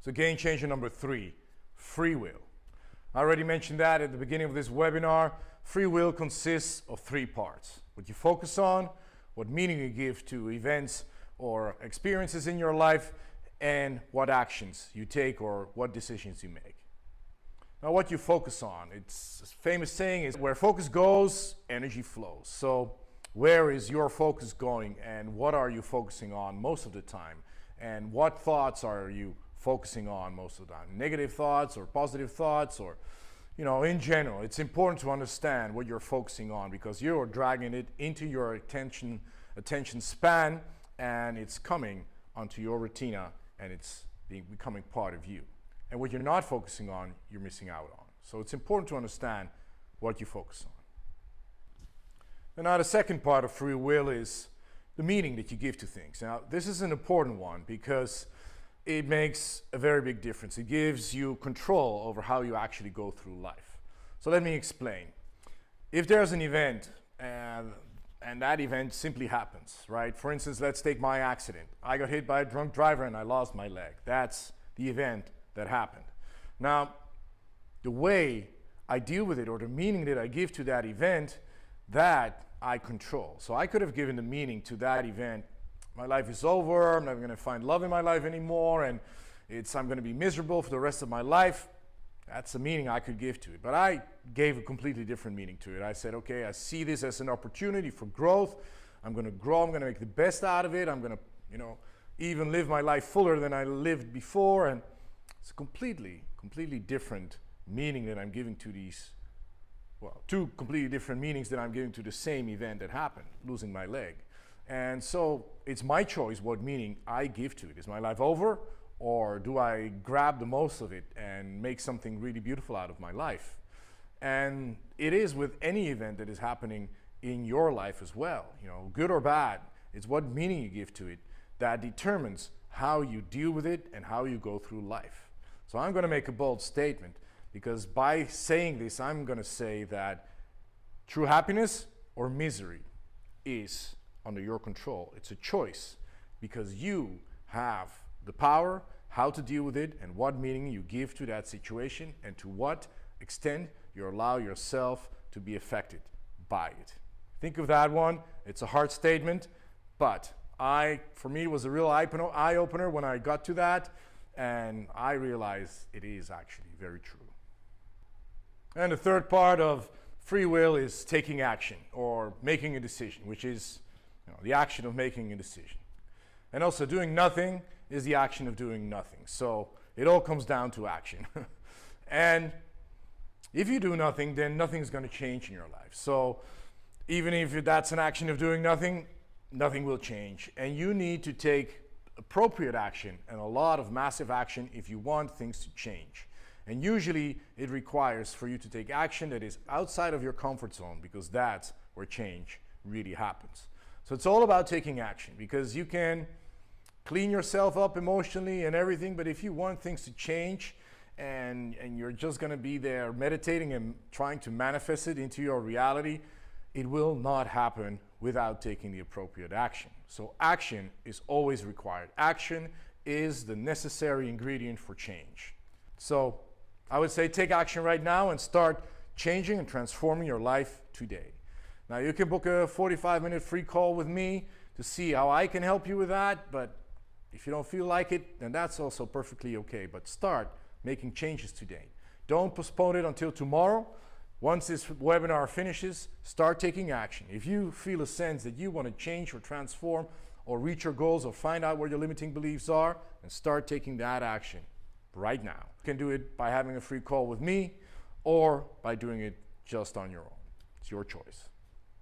So game changer number 3, free will. I already mentioned that at the beginning of this webinar. Free will consists of 3 parts. What you focus on, what meaning you give to events or experiences in your life, and what actions you take or what decisions you make. Now what you focus on, it's a famous saying is where focus goes, energy flows. So where is your focus going and what are you focusing on most of the time? And what thoughts are you focusing on most of the time? Negative thoughts or positive thoughts, or in general, it's important to understand what you're focusing on because you're dragging it into your attention span and it's coming onto your retina and it's becoming part of you. And what you're not focusing on, you're missing out on. So it's important to understand what you focus on. And now the second part of free will is the meaning that you give to things. Now this is an important one because it makes a very big difference. It gives you control over how you actually go through life. So let me explain. If there's an event and that event simply happens, right? For instance, let's take my accident. I got hit by a drunk driver and I lost my leg. That's the event that happened. Now, the way I deal with it or the meaning that I give to that event, that I control. So I could have given the meaning to that event, my life is over, I'm never going to find love in my life anymore, and I'm going to be miserable for the rest of my life. That's the meaning I could give to it. But I gave a completely different meaning to it. I said, okay, I see this as an opportunity for growth. I'm going to grow, I'm going to make the best out of it. I'm going to, even live my life fuller than I lived before. And it's a completely different meaning that I'm giving to these, well, 2 completely different meanings that I'm giving to the same event that happened, losing my leg. And so it's my choice what meaning I give to it. Is my life over, or do I grab the most of it and make something really beautiful out of my life? And it is with any event that is happening in your life as well, good or bad. It's what meaning you give to it that determines how you deal with it and how you go through life. So I'm going to make a bold statement because by saying this, I'm going to say that true happiness or misery is under your control. It's a choice because you have the power how to deal with it and what meaning you give to that situation and to what extent you allow yourself to be affected by it. Think of that one. It's a hard statement, but for me, it was a real eye-opener when I got to that, and I realized it is actually very true. And the third part of free will is taking action or making a decision, which is the action of making a decision. And also doing nothing is the action of doing nothing. So it all comes down to action. And if you do nothing, then nothing's going to change in your life. So even if that's an action of doing nothing, nothing will change. And you need to take appropriate action and a lot of massive action if you want things to change. And usually it requires for you to take action that is outside of your comfort zone because that's where change really happens. So it's all about taking action because you can clean yourself up emotionally and everything, but if you want things to change and you're just going to be there meditating and trying to manifest it into your reality, it will not happen without taking the appropriate action. So action is always required. Action is the necessary ingredient for change. So I would say take action right now and start changing and transforming your life today. Now you can book a 45-minute free call with me to see how I can help you with that, but if you don't feel like it, then that's also perfectly okay. But start making changes today. Don't postpone it until tomorrow. Once this webinar finishes, start taking action. If you feel a sense that you want to change or transform or reach your goals or find out where your limiting beliefs are, then start taking that action right now. You can do it by having a free call with me or by doing it just on your own. It's your choice.